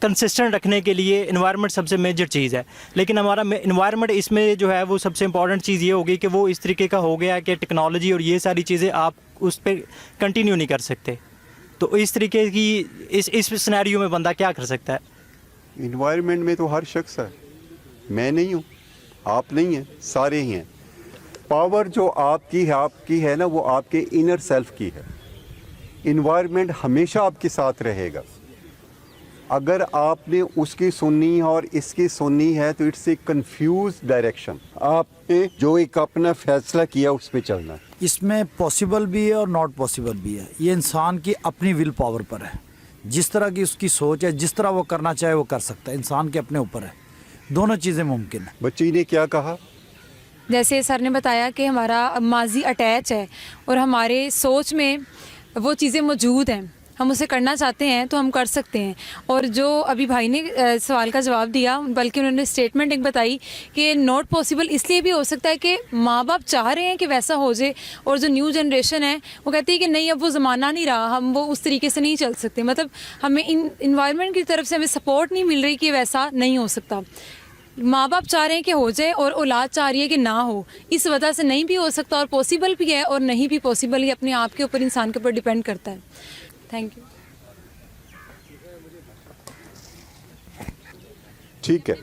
Consistent رکھنے کے لیے انوائرمنٹ سب سے میجر چیز ہے، لیکن ہمارا انوائرمنٹ اس میں جو ہے وہ سب سے امپورٹنٹ چیز یہ ہوگی کہ وہ اس طریقے کا ہو گیا ہے کہ ٹیکنالوجی اور یہ ساری چیزیں آپ اس پہ کنٹینیو نہیں کر سکتے. تو اس طریقے کی اس سینیریو میں بندہ کیا کر سکتا ہے؟ انوائرمنٹ میں تو ہر شخص ہے، میں نہیں ہوں، آپ نہیں ہیں، سارے ہی ہیں. پاور جو آپ کی ہے نا، وہ آپ کے انر سیلف کی ہے. انوائرمنٹ ہمیشہ آپ کے ساتھ رہے گا. اگر آپ نے اس کی سننی اور اس کی سننی ہے تو اٹس اے کنفیوز ڈائریکشن. آپ نے جو ایک اپنا فیصلہ کیا اس پہ چلنا ہے. اس میں پاسبل بھی ہے اور ناٹ پاسبل بھی ہے. یہ انسان کی اپنی ول پاور پر ہے، جس طرح کی اس کی سوچ ہے، جس طرح وہ کرنا چاہے وہ کر سکتا ہے. انسان کے اپنے اوپر ہے، دونوں چیزیں ممکن ہیں. بچی نے کیا کہا؟ جیسے سر نے بتایا کہ ہمارا ماضی اٹیچ ہے اور ہمارے سوچ میں وہ چیزیں موجود ہیں، ہم اسے کرنا چاہتے ہیں تو ہم کر سکتے ہیں. اور جو ابھی بھائی نے سوال کا جواب دیا، بلکہ انہوں نے اسٹیٹمنٹ ایک بتائی کہ ناٹ پاسبل اس لیے بھی ہو سکتا ہے کہ ماں باپ چاہ رہے ہیں کہ ویسا ہو جائے، اور جو نیو جنریشن ہے وہ کہتی ہے کہ نہیں، اب وہ زمانہ نہیں رہا، ہم وہ اس طریقے سے نہیں چل سکتے. مطلب ہمیں انوائرمنٹ کی طرف سے ہمیں سپورٹ نہیں مل رہی کہ ویسا نہیں ہو سکتا. ماں باپ چاہ رہے ہیں کہ ہو جائے اور اولاد چاہ رہی ہے کہ نہ ہو، اس وجہ سے نہیں بھی ہو سکتا، اور پاسبل بھی ہے اور نہیں بھی پاسبل. یہ اپنے آپ کے اوپر، انسان کے اوپر ڈیپینڈ کرتا ہے. Thank you. ٹھیک ہے.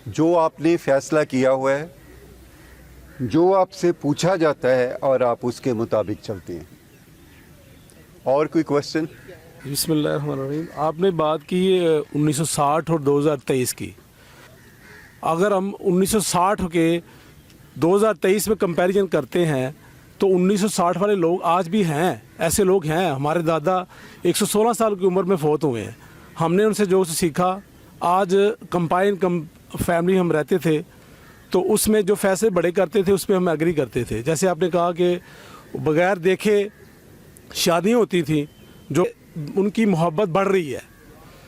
جو آپ نے فیصلہ کیا ہوا ہے، جو آپ سے پوچھا جاتا ہے اور آپ اس کے مطابق چلتے ہیں. اور کوئی کوشچن؟ بسم اللہ الرحمن الرحیم. آپ نے بات کی 1960 اور 2023 کی. اگر ہم 1960 کے 2023 میں کمپیریزن کرتے ہیں تو 1960 والے لوگ آج بھی ہیں، ایسے لوگ ہیں. ہمارے دادا 116 سال کی عمر میں فوت ہوئے ہیں. ہم نے ان سے جو سیکھا، آج کمپائن فیملی ہم رہتے تھے تو اس میں جو فیصلے بڑے کرتے تھے اس پہ ہم ایگری کرتے تھے. جیسے آپ نے کہا کہ بغیر دیکھے شادیاں ہوتی تھیں، جو ان کی محبت بڑھ رہی ہے.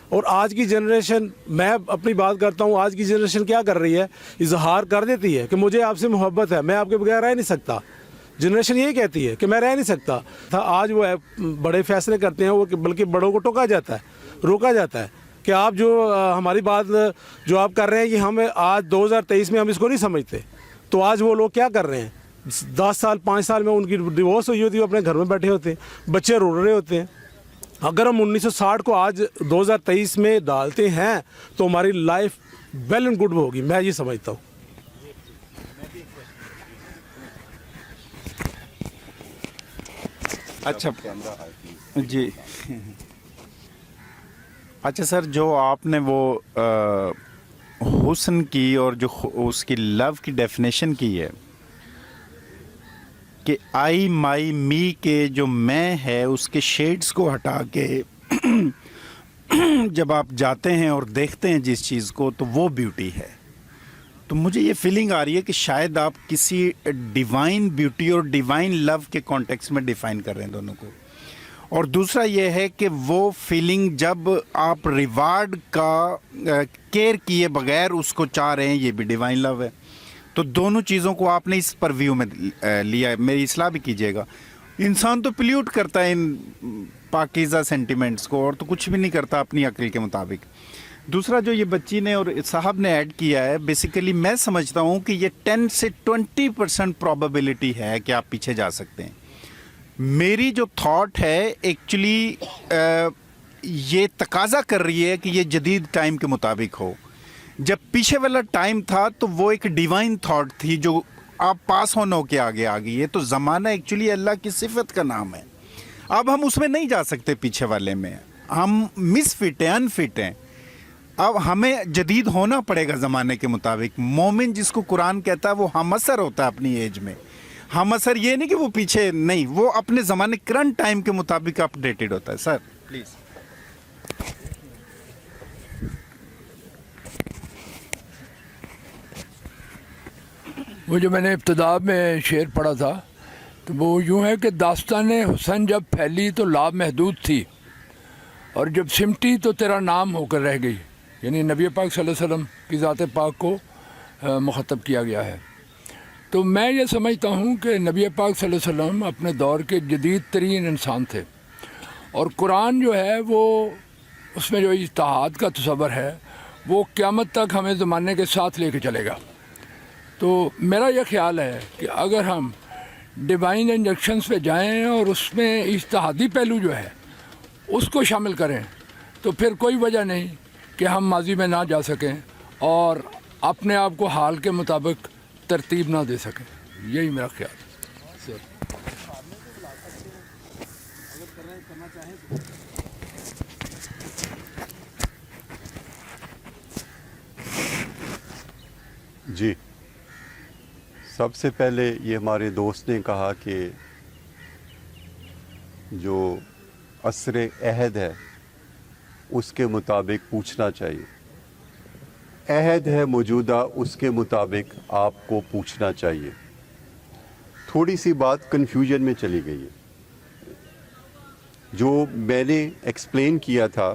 اور آج کی جنریشن، میں اپنی بات کرتا ہوں، آج کی جنریشن کیا کر رہی ہے؟ اظہار کر دیتی ہے کہ مجھے آپ سے محبت ہے، میں آپ کے بغیر رہ نہیں سکتا. جنریشن یہی کہتی ہے کہ میں رہ نہیں سکتا. آج وہ بڑے فیصلے کرتے ہیں، وہ بلکہ بڑوں کو ٹوکا جاتا ہے، روکا جاتا ہے کہ آپ جو ہماری بات جو آپ کر رہے ہیں کہ ہم آج 2023 میں ہم اس کو نہیں سمجھتے. تو آج وہ لوگ کیا کر رہے ہیں؟ 10 سال 5 سال میں ان کی ڈیورس ہوئی ہوتی ہے، وہ اپنے گھر میں بیٹھے ہوتے ہیں، بچے رو رہے ہوتے ہیں. اگر ہم 1960 کو آج 2023 میں ڈالتے ہیں تو ہماری لائف ویل اینڈ گڈ ہوگی، میں یہ سمجھتا ہوں. اچھا جی، اچھا سر، جو آپ نے وہ حسن کی اور جو اس کی لو کی ڈیفینیشن کی ہے کہ آئی مائی می کے جو میں ہے اس کے شیڈز کو ہٹا کے جب آپ جاتے ہیں اور دیکھتے ہیں جس چیز کو تو وہ بیوٹی ہے. تو مجھے یہ فیلنگ آ رہی ہے کہ شاید آپ کسی ڈیوائن بیوٹی اور ڈیوائن لو کے کانٹیکس میں ڈیفائن کر رہے ہیں دونوں کو. اور دوسرا یہ ہے کہ وہ فیلنگ جب آپ ریوارڈ کا کیئر کیے بغیر اس کو چاہ رہے ہیں، یہ بھی ڈیوائن لو ہے. تو دونوں چیزوں کو آپ نے اس پرویو میں لیا ہے. میری اصلاح بھی کیجیے گا. انسان تو پلیوٹ کرتا ہے ان پاکیزہ سینٹیمنٹس کو، اور تو کچھ بھی نہیں کرتا اپنی عقل کے مطابق. دوسرا جو یہ بچی نے اور صاحب نے ایڈ کیا ہے، بیسیکلی میں سمجھتا ہوں کہ یہ 10 سے 20% پروبیبلٹی ہے کہ آپ پیچھے جا سکتے ہیں. میری جو تھاٹ ہے ایکچولی یہ تقاضا کر رہی ہے کہ یہ جدید ٹائم کے مطابق ہو. جب پیچھے والا ٹائم تھا تو وہ ایک ڈیوائن تھاٹ تھی جو آپ پاس آن ہو کے آگے آ گئی ہے. تو زمانہ ایکچولی اللہ کی صفت کا نام ہے. اب ہم اس میں نہیں جا سکتے، پیچھے والے میں ہم مس فٹ ہیں، ان فٹ ہیں. اب ہمیں جدید ہونا پڑے گا زمانے کے مطابق. مومن جس کو قرآن کہتا ہے وہ ہم اثر ہوتا ہے اپنی ایج میں. ہم اثر یہ نہیں کہ وہ پیچھے نہیں، وہ اپنے زمانے کرنٹ ٹائم کے مطابق اپ ڈیٹڈ ہوتا ہے. Sir please. وہ جو میں نے ابتدا میں شعر پڑھا تھا تو وہ یوں ہے کہ داستان حسن جب پھیلی تو لامحدود تھی، اور جب سمٹی تو تیرا نام ہو کر رہ گئی. یعنی نبی پاک صلی اللہ علیہ وسلم کی ذات پاک کو مخاطب کیا گیا ہے. تو میں یہ سمجھتا ہوں کہ نبی پاک صلی اللہ علیہ وسلم اپنے دور کے جدید ترین انسان تھے، اور قرآن جو ہے وہ اس میں جو اجتہاد کا تصور ہے وہ قیامت تک ہمیں زمانے کے ساتھ لے کے چلے گا۔ تو میرا یہ خیال ہے کہ اگر ہم ڈیوائن انجیکشنز پہ جائیں اور اس میں اجتہادی پہلو جو ہے اس کو شامل کریں تو پھر کوئی وجہ نہیں کہ ہم ماضی میں نہ جا سکیں اور اپنے آپ کو حال کے مطابق ترتیب نہ دے سکیں۔ یہی میرا خیال ہے۔ جی، سب سے پہلے یہ ہمارے دوست نے کہا کہ جو عصر عہد ہے اس کے مطابق پوچھنا چاہیے۔ عہد ہے موجودہ، اس کے مطابق آپ کو پوچھنا چاہیے۔ تھوڑی سی بات کنفیوژن میں چلی گئی ہے۔ جو میں نے ایکسپلین کیا تھا،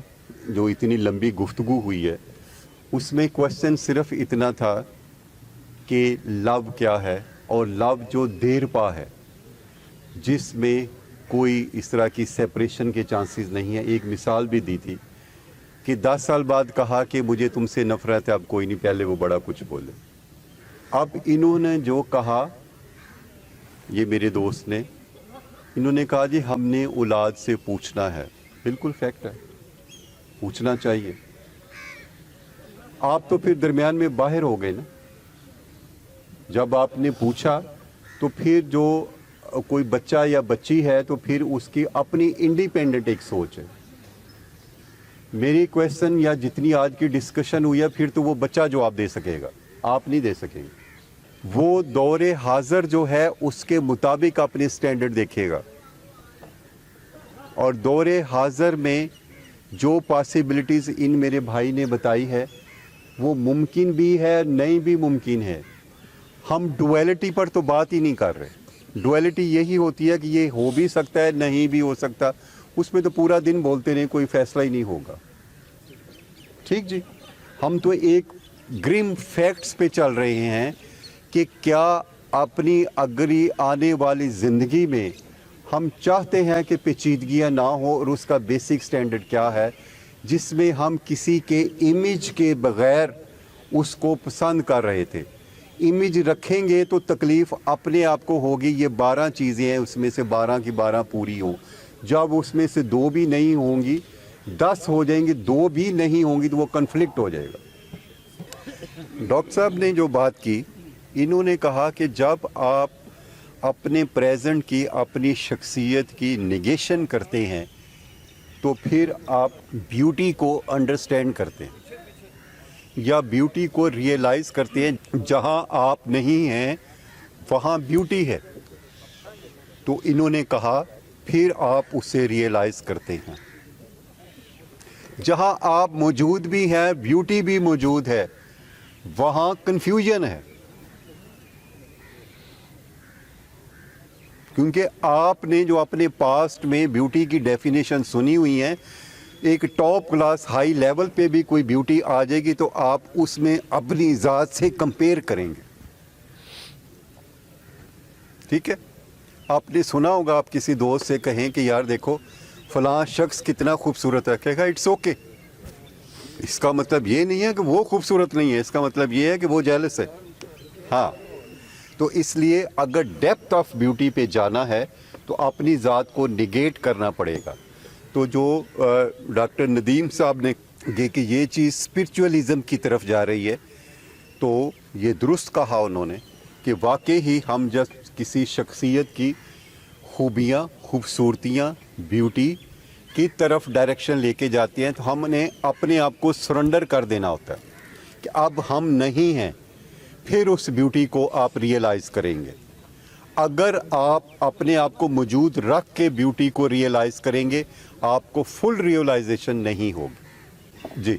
جو اتنی لمبی گفتگو ہوئی ہے، اس میں کوشچن صرف اتنا تھا کہ لو کیا ہے، اور لو جو دیر پا ہے، جس میں کوئی اس طرح کی سیپریشن کے چانسز نہیں ہیں۔ ایک مثال بھی دی تھی کہ 10 سال بعد کہا کہ مجھے تم سے نفرت ہے، اب کوئی نہیں، پہلے وہ بڑا کچھ بولے۔ اب انہوں نے جو کہا، یہ میرے دوست نے، انہوں نے کہا جی ہم نے اولاد سے پوچھنا ہے۔ بالکل فیکٹ ہے، پوچھنا چاہیے۔ آپ تو پھر درمیان میں باہر ہو گئے نا۔ جب آپ نے پوچھا تو پھر جو کوئی بچہ یا بچی ہے تو پھر اس کی اپنی انڈیپینڈنٹ ایک سوچ ہے۔ میری کویسچن یا جتنی آج کی ڈسکشن ہوئی ہے، پھر تو وہ بچہ جواب دے سکے گا، آپ نہیں دے سکیں گے۔ وہ دور حاضر جو ہے اس کے مطابق اپنے سٹینڈرڈ دیکھے گا، اور دور حاضر میں جو پاسبلٹیز ان میرے بھائی نے بتائی ہے وہ ممکن بھی ہے، نہیں بھی ممکن ہے۔ ہم ڈویلٹی پر تو بات ہی نہیں کر رہے۔ ڈویلٹی یہی ہوتی ہے کہ یہ ہو بھی سکتا ہے، نہیں بھی ہو سکتا، اس میں تو پورا دن بولتے رہے، کوئی فیصلہ ہی نہیں ہوگا۔ ٹھیک جی، ہم تو ایک گرم فیکٹس پہ چل رہے ہیں کہ کیا اپنی اگلی آنے والی زندگی میں ہم چاہتے ہیں کہ پیچیدگیاں نہ ہوں، اور اس کا بیسک سٹینڈرڈ کیا ہے جس میں ہم کسی کے امیج کے بغیر اس کو پسند کر رہے تھے۔ امیج رکھیں گے تو تکلیف اپنے آپ کو ہوگی۔ یہ 12 چیزیں ہیں، اس میں سے 12 کی 12 پوری ہوں۔ جب اس میں سے 2 بھی نہیں ہوں گی، 10 ہو جائیں گی، 2 بھی نہیں ہوں گی تو وہ کنفلکٹ ہو جائے گا۔ ڈاکٹر صاحب نے جو بات کی، انہوں نے کہا کہ جب آپ اپنے پریزنٹ کی، اپنی شخصیت کی نگیشن کرتے ہیں تو پھر آپ بیوٹی کو انڈرسٹینڈ کرتے ہیں یا بیوٹی کو ریئلائز کرتے ہیں۔ جہاں آپ نہیں ہیں وہاں بیوٹی ہے، تو انہوں نے کہا پھر آپ اسے ریئلائز کرتے ہیں۔ جہاں آپ موجود بھی ہیں، بیوٹی بھی موجود ہے، وہاں کنفیوژن ہے، کیونکہ آپ نے جو اپنے پاسٹ میں بیوٹی کی ڈیفینیشن سنی ہوئی ہیں، ایک ٹاپ کلاس ہائی لیول پہ بھی کوئی بیوٹی آ جائے گی تو آپ اس میں اپنی ذات سے کمپیئر کریں گے۔ ٹھیک ہے، آپ نے سنا ہوگا، آپ کسی دوست سے کہیں کہ یار دیکھو فلاں شخص کتنا خوبصورت ہے، کہے گا اٹس اوکے۔ اس کا مطلب یہ نہیں ہے کہ وہ خوبصورت نہیں ہے، اس کا مطلب یہ ہے کہ وہ جیلس ہے۔ ہاں، تو اس لیے اگر ڈیپتھ آف بیوٹی پہ جانا ہے تو اپنی ذات کو نگیٹ کرنا پڑے گا۔ تو جو ڈاکٹر ندیم صاحب نے کہ یہ چیز اسپرچولیزم کی طرف جا رہی ہے، تو یہ درست کہا انہوں نے کہ واقعی ہی ہم جب کسی شخصیت کی خوبیاں، خوبصورتیاں، بیوٹی کی طرف ڈائریکشن لے کے جاتے ہیں تو ہم نے اپنے آپ کو سرنڈر کر دینا ہوتا ہے کہ اب ہم نہیں ہیں، پھر اس بیوٹی کو آپ ریئلائز کریں گے۔ اگر آپ اپنے آپ کو موجود رکھ کے بیوٹی کو ریئلائز کریں گے، آپ کو فل ریئلائزیشن نہیں ہوگی۔ جی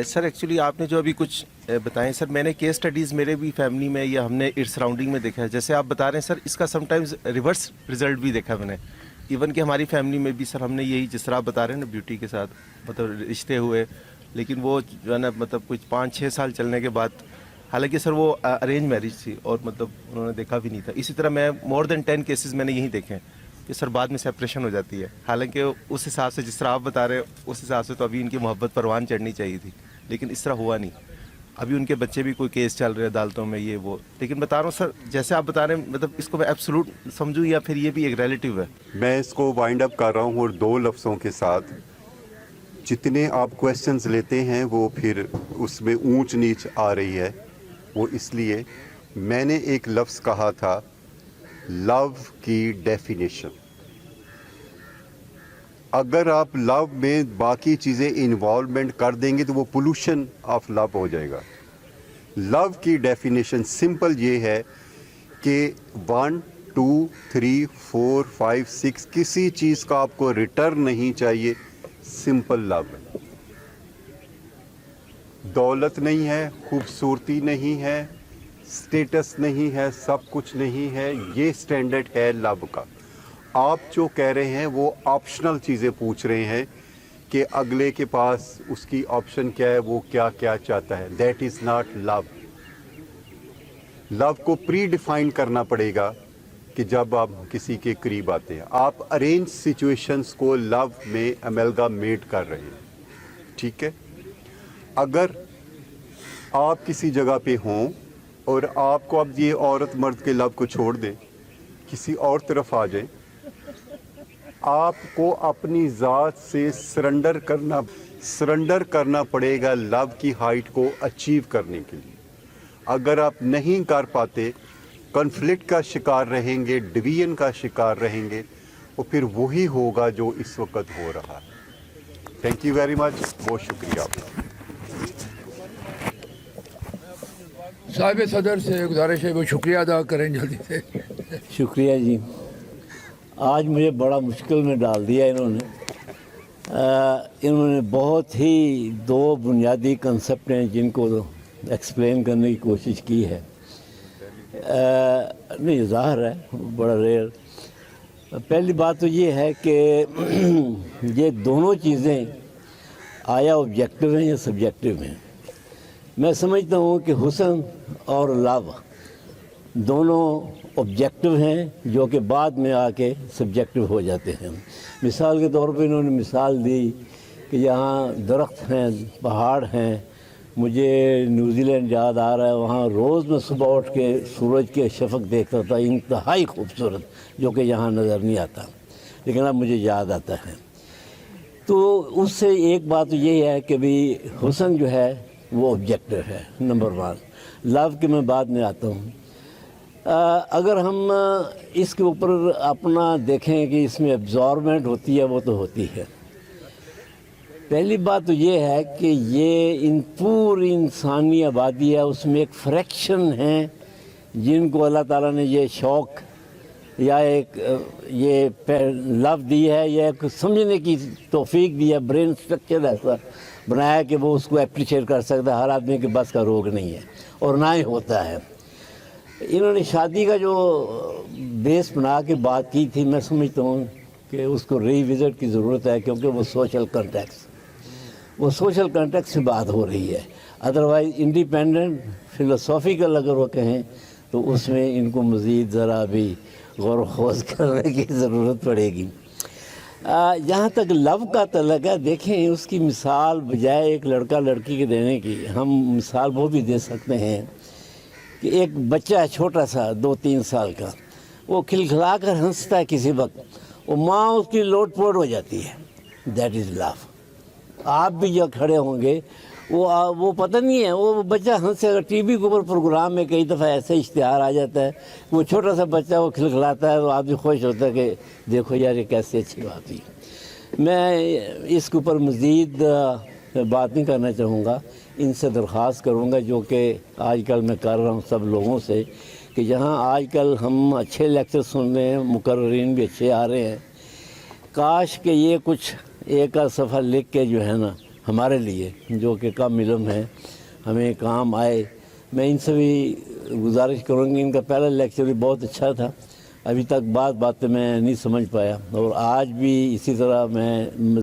سر، ایکچولی آپ نے جو ابھی کچھ بتائیں سر، میں نے کیس سٹڈیز میرے بھی فیملی میں یا ہم نے سراؤنڈنگ میں دیکھا ہے، جیسے آپ بتا رہے ہیں سر، اس کا سم ٹائمز ریورس رزلٹ بھی دیکھا میں نے، ایون کہ ہماری فیملی میں بھی سر ہم نے یہی، جس طرح آپ بتا رہے ہیں نا، بیوٹی کے ساتھ مطلب رشتے ہوئے، لیکن وہ جو ہے نا مطلب کچھ 5-6 سال چلنے کے بعد حالانکہ سر وہ ارینج میرج تھی اور مطلب انہوں نے دیکھا بھی نہیں تھا. اسی طرح میں مور دین 10 کیسز میں نے یہی دیکھے ہیں کہ سر بعد میں سیپریشن ہو جاتی ہے. حالانکہ اس حساب سے جس طرح آپ بتا رہے ہیں اس حساب سے تو ابھی ان کی محبت پروان چڑھنی چاہیے تھی, لیکن اس طرح ہوا نہیں. ابھی ان کے بچے بھی کوئی کیس چل رہے ہیں عدالتوں میں یہ وہ. لیکن بتا رہا ہوں سر, جیسے آپ بتا رہے ہیں مطلب اس کو میں ایبسولوٹ سمجھوں یا پھر یہ بھی ایک ریلیٹیو ہے؟ میں اس کو وائنڈ اپ کر رہا ہوں اور 2 لفظوں کے ساتھ. جتنے آپ کویسچنز لیتے ہیں وہ پھر اس میں اونچ نیچ آ رہی ہے. وہ اس لیے میں نے ایک لفظ کہا تھا, لو کی ڈیفینیشن. اگر آپ لو میں باقی چیزیں انوالومنٹ کر دیں گے تو وہ پولوشن آف لو ہو جائے گا. لو کی ڈیفینیشن سمپل یہ ہے کہ 1 2 3 4 5 6 کسی چیز کا آپ کو ریٹرن نہیں چاہیے. سمپل لو ہے. دولت نہیں ہے, خوبصورتی نہیں ہے, سٹیٹس نہیں ہے, سب کچھ نہیں ہے. یہ سٹینڈرڈ ہے لو کا. آپ جو کہہ رہے ہیں وہ آپشنل چیزیں پوچھ رہے ہیں کہ اگلے کے پاس اس کی آپشن کیا ہے, وہ کیا کیا چاہتا ہے. That is not love. لو کو پری ڈیفائن کرنا پڑے گا کہ جب آپ کسی کے قریب آتے ہیں. آپ ارینج سچویشنز کو لو میں امیلگامیٹ کر رہے ہیں. ٹھیک ہے, اگر آپ کسی جگہ پہ ہوں اور آپ کو اب یہ عورت مرد کے لو کو چھوڑ دیں, کسی اور طرف آ جائیں, آپ کو اپنی ذات سے سرنڈر کرنا پڑے گا لو کی ہائٹ کو اچیو کرنے کے لیے. اگر آپ نہیں کر پاتے, کنفلکٹ کا شکار رہیں گے, ڈویژن کا شکار رہیں گے, اور پھر وہی ہوگا جو اس وقت ہو رہا ہے. Thank you very much. بہت شکریہ آپ کا. صاحب صدر سے گزارش ہے وہ شکریہ ادا کریں جلدی سے. شکریہ جی. آج مجھے بڑا مشکل میں ڈال دیا انہوں نے. انہوں نے بہت ہی 2 بنیادی کنسپٹ ہیں جن کو ایکسپلین کرنے کی کوشش کی ہے. نہیں, ظاہر ہے بڑا ریئر. پہلی بات تو یہ ہے کہ یہ دونوں چیزیں آیا آبجیکٹو ہیں یا سبجیکٹو ہیں. میں سمجھتا ہوں کہ حسن اور لو دونوں آبجیکٹو ہیں جو کہ بعد میں آ کے سبجیکٹو ہو جاتے ہیں. مثال کے طور پہ انہوں نے مثال دی کہ یہاں درخت ہیں, پہاڑ ہیں. مجھے نیوزی لینڈ یاد آ رہا ہے, وہاں روز میں صبح اٹھ کے سورج کے شفق دیکھتا تھا, انتہائی خوبصورت, جو کہ یہاں نظر نہیں آتا, لیکن اب مجھے یاد آتا ہے. تو اس سے ایک بات یہ ہے کہ بھی حسن جو ہے وہ آبجیکٹو ہے, نمبر 1. لو کے میں بعد میں آتا ہوں. اگر ہم اس کے اوپر اپنا دیکھیں کہ اس میں ایبزاربمنٹ ہوتی ہے, وہ تو ہوتی ہے. پہلی بات تو یہ ہے کہ یہ ان پوری انسانی آبادی ہے, اس میں ایک فریکشن ہیں جن کو اللہ تعالیٰ نے یہ شوق یا ایک یہ لو دی ہے, یا ایک سمجھنے کی توفیق دی ہے. برین سٹرکچر ایسا بنایا کہ وہ اس کو اپریشیٹ کر سکتا ہے. ہر آدمی کے بس کا روگ نہیں ہے اور نہ ہی ہوتا ہے. انہوں نے شادی کا جو بیس بنا کے بات کی تھی, میں سمجھتا ہوں کہ اس کو ری وزٹ کی ضرورت ہے, کیونکہ وہ سوشل کنٹیکس سے بات ہو رہی ہے. ادروائز انڈیپینڈنٹ فلسافیکل اگر وہ کہیں تو اس میں ان کو مزید ذرا بھی غور و خوض کرنے کی ضرورت پڑے گی. جہاں تک لو کا تعلق ہے, دیکھیں اس کی مثال بجائے ایک لڑکا لڑکی کے دینے کی, ہم مثال وہ بھی دے سکتے ہیں کہ ایک بچہ ہے چھوٹا سا 2-3 سال کا, وہ کھلکھلا کر ہنستا ہے کسی وقت, وہ ماں اس کی لوٹ پوٹ ہو جاتی ہے. دیٹ از لو. آپ بھی جو کھڑے ہوں گے وہ پتہ نہیں ہے, وہ بچہ ہنسے گا. ٹی وی کے اوپر پروگرام میں کئی دفعہ ایسے اشتہار آ جاتا ہے, وہ چھوٹا سا بچہ وہ کھلکھلاتا ہے, تو آپ بھی خوش ہوتا ہے کہ دیکھو یار یہ کیسے اچھی بات ہوئی. میں اس کے اوپر مزید بات نہیں کرنا چاہوں گا. ان سے درخواست کروں گا, جو کہ آج کل میں کر رہا ہوں سب لوگوں سے, کہ جہاں آج کل ہم اچھے لیکچر سن رہے ہیں, مقررین بھی اچھے آ رہے ہیں, کاش کہ یہ کچھ ایک صفحہ لکھ کے جو ہے نا ہمارے لیے جو کہ کم علم ہے ہمیں کام آئے. میں ان سے بھی گزارش کروں گی. ان کا پہلا لیکچر بھی بہت اچھا تھا, ابھی تک باتیں میں نہیں سمجھ پایا, اور آج بھی اسی طرح میں